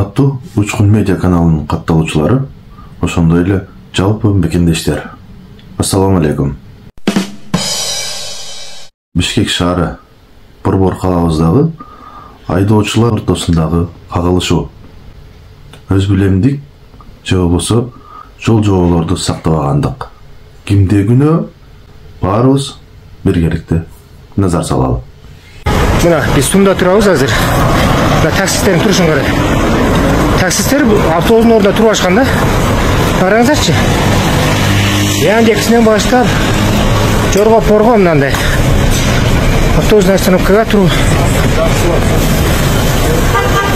Урматтуу Учкун медиа каналынын катталуучулары, ошондой эле жалпы мекендештер. Ассаламу алейкум. Бишкек шаары Борбор калабыздагы айдоочулар ортосундагы кагылышуу. Өз билемдик же болбосо жол жоболорду сактабагандык. Кимде күнөө баарыбыз биргеликте назар салалы. Мына биз Сумда турабыз азыр. Таксистердин турушун карай. Таксистер автобустун ордуна туруп ашкан да. Караңыздарчы. Яндексинен баштап жорго порго мындай. Автобустун остановкага туруп.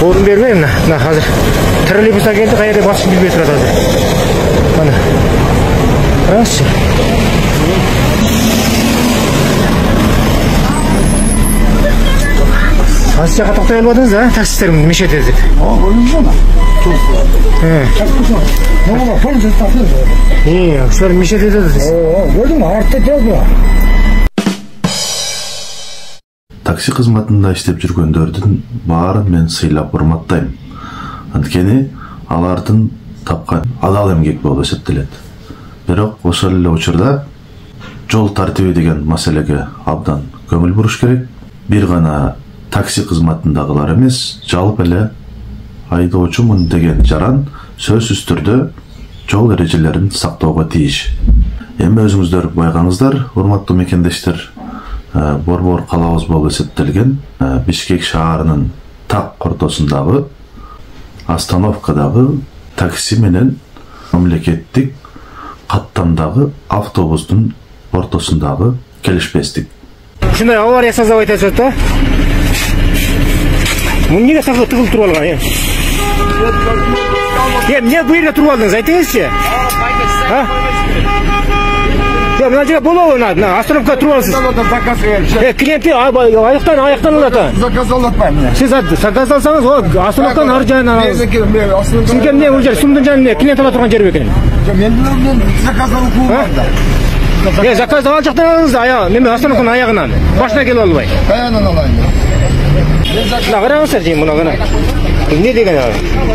Орун бербей мына азыр. Троллейбусга келди, каерде басып билбей турат азыр. Мына. Караңызчы. Azıcık atakta elbadınız ha, taksistlerim meşet edip. İyi, şular meşet edediniz. Gördün mü? Artta geldi. Taksi kızmatında işlep жүргөндөрдүн баарын мен сыйлап урматтайм. Анткени алардын тапкан адал эмгек болуп эсептелет. Бирок ошол эле учурда жол тартиби деген маселеге абдан көңүл буруш керек. Бир гана такси кызматындагылар эмес, жалпы эле айдоочумун деген жаран сөзсүз түрдө жол эрежелерин сактоого тийиш. Эми өзүңүздөр байкаңыздар, урматтуу мекендештер, Борбор калабыз болуп эсептелген Бишкек шаарынын так ортосундагы остановкадагы такси менен мамлекеттик каттамдагы автобустун ортосундагы келишпестик. Ушундай авария создавать этет да? Эмнеге тыгылып туруп алган, эмне бу жерде туруп алдыңыз, айтыңызчы? Мына жерде болобу, мына остановкада туруп аласыз. Клиентти аяктан алат. Заказ алатпайм мен. Сиз заказ алсаңыз, остановкадан ары жайынан алыңыз. Сизге эмне бул жер Сумдун жанында клиент ала турган жер бекен? Мен заказ алып кууганда. Заказ алып жактан алыңыз, мен остановканын аягынан. Башына келип албай. Каянан алайын. Мына караңыздар дейм, мына гана. Эмне деген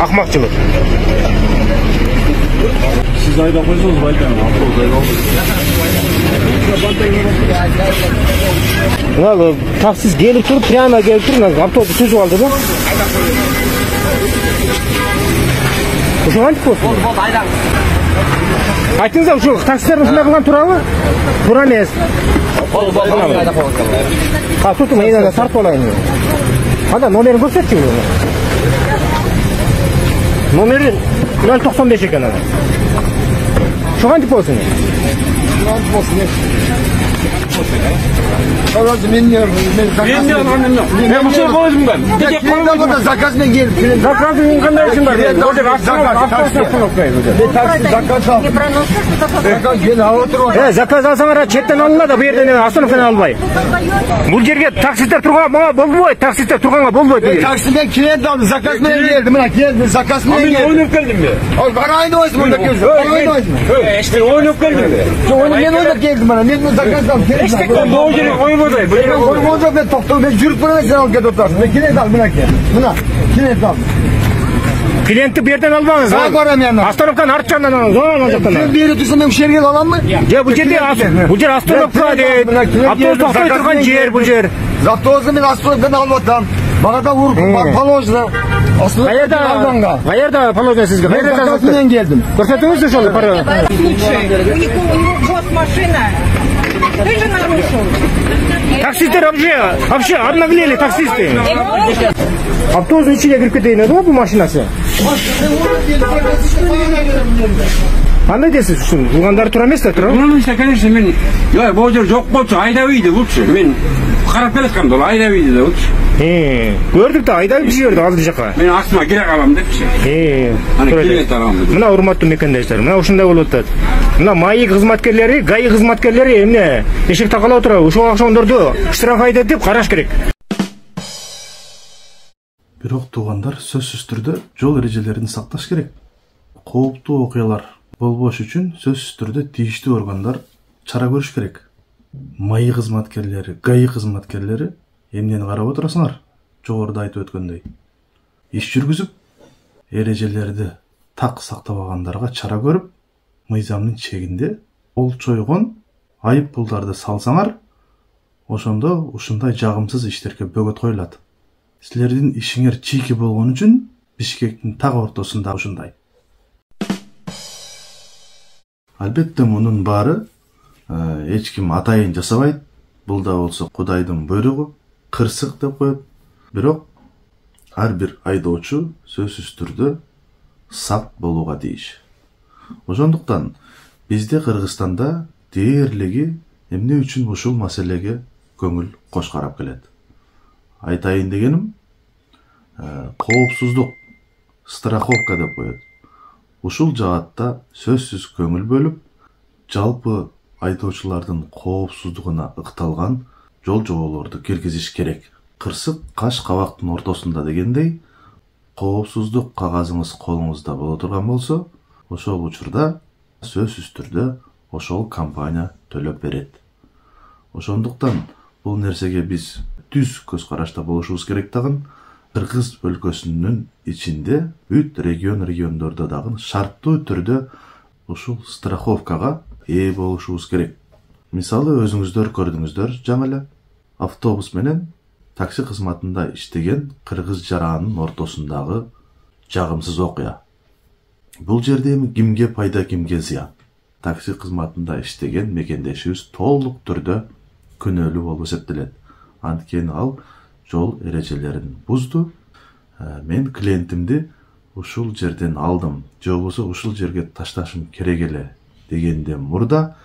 акмакчылык. Siz ayda koysanız baytan, avtobus ayda oldu. Mına taksiz gelip turup, priyana gelip turup, avtobus süzüp aldı da. Uşu hangi olsun? Aytыңыздар, uşu taksislerдің şunday kılgan turabı? Tura emes. Tutun, eyden de tartып olayın. Hadi nomerini gösterçi mi? Nomeri 095 eken adam. Şu hangi olsun? Ben bu şey koydum ben. Zakaz ne gelip? Zakazın kanday için var. Zakaz alsаңар четтен алынады да, bu yerden остановкадан албай. Бул жерге таксистер турганга болбойт, таксистер турганга болбойт. Taksiden klient aldı, zakaz mı geldi? Mına klient zakaz mı geldi? Oynayıp geldim mi? Aynı oysun burada gözü. Aynı oysun. İşte oynayıp geldim mi? Ben oynayıp geldim bana. Ben zakaz aldım. İşte bu gece oynamadı. Oynamadı ben toptum. Ben jürüp bana sen al gel otarsın. Ben klient al buna ki. Buna klient al. Klienti bir yerden almanız. Остановкадан арт жағынан алыңыз. Sen bir yere tutsan ben şehirge alan mı? Ya bu yer остановка deyip, avtobus toxtay turgan yer bu yer. Avtobusu ben остановкадан алып атам. Bana da vur, palovjda. Qayerda palovjda sizga? Zakazmen geldim. Ko'rsatыңызchi ошол пара. У них госмашина. Ты же нарушил. Таксисттер вообще обнаглели таксисты. Автобустун ичине кирип кетейин да бул машинасы. Кандай дейсиз ушун? Булгандары туура эмес да, туура? Bunun işte конечно men bu yer жок болчу, айдабейди булчу. Мен карап келаткам да, айдабейди да булчу. Көрдүк да, айдап жиберди азыр жака. Мен астыма кире калам депчи. Аны клиент алам деп. Мына урматтуу мекендештер, мына ушундай болуп атат. Мына МАИ кызматкерлери, ГАИ кызматкерлери эмне эшик такалап отуруп, ушуга окшогондорду штраф айдатып караш керек. Бирок туугандар сөзсүз түрдө жол эрежелерин сакташ керек. Кооптуу окуялар болбош үчүн сөзсүз түрдө тийиштүү органдар чара көрүш керек. МАИ кызматкерлери, ГАИ кызматкерлери эмнени карап отурасыңар? Жогоруда айтып өткөндөй. Иш жүргүзүп, эрежелерди так сактабагандарга чара көрүп, мыйзамдын чегинде кол чойгон айып пулдарды салсаңар, ошондо ушундай жагымсыз иштерге бөгөт коюлат. Силердин ишиңер чийки болгон үчүн Бишкектин так ортосунда ушундай. Албетте мунун баары эч ким атайын жасабайт. Бул да болсо Кудайдын буйругу, кырсык деп коет. Бирок ар бир айдоочу сөзсүз түрдө сак болууга тийиш. Ошондуктан бизде Кыргызстанда дээрлиги эмне үчүн ушул маселеге көңүл кош карап келет. Айтайын дегеним, коопсуздук, страховка деп коет. Ушул жаатта сөзсүз көңүл бөлүп, жалпы айдоочулардын коопсуздугуна ыкталган жол жоболорду киргизиш керек. Кырсык каш кабактын ортосунда дегендей, коопсуздук кагазыңыз колуңузда боло турган болсо, ошол учурда сөзсүз түрдө ошол компания төлөп берет. Ошондуктан бул нерсеге биз түз көз карашта болушубуз керек дагы. Кыргыз өлкөсүнүн ичинде бүт региондордо дагы шарттуу түрдө ушул страховкага ээ болушубуз керек. Мисалы өзүңүздөр көрдүңүздөр, жаңы эле автобус менен такси кызматында иштеген кыргыз жаранын ортосундагы жагымсыз окуя. Бул жерде кимге пайда, кимге зыян? Такси кызматында иштеген мекендешибиз толук түрдө күнөөлүү болуп эсептелет. Анткени ал жол эрежелерин бузду. Мен клиентимди ушул жерден алдым, же болбосо ушул жерге ташташым керек эле дегенден мурда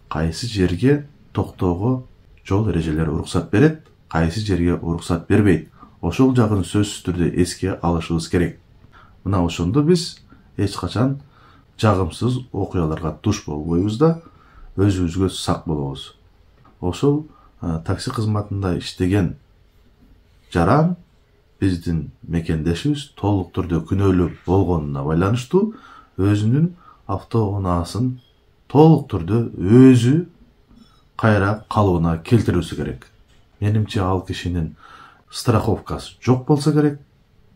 кайсы жерге токтоого жол эрежелери уруксат берет, кайсы жерге уруксат бербейт. Ошол жагын сөзсүз түрдө эске алышыбыз керек. Мына ошондо биз эч качан жагымсыз окуяларга туш болбойбуз да, өзүбүзгө сак болобуз. Ошол такси кызматында иштеген жаран биздин мекендешибиз толук түрдө күнөөлүү болгонуна байланыштуу өзүнүн автоунаасын толук түрдө өзү кайра калыбына келтирүүсү керек. Менимче ал кишинин страховкасы жок болсо керек.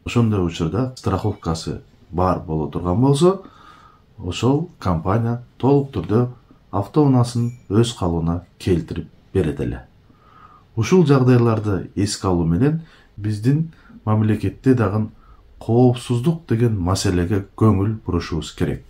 Ошондой учурда страховкасы бар боло турган болсо, ошол компания толук түрдө автоунаасын өз калыбына келтирип берет эле. Ушул жагдайларды эске алуу менен биздин мамлекетте дагы коопсуздук деген маселеге көңүл бурушубуз керек.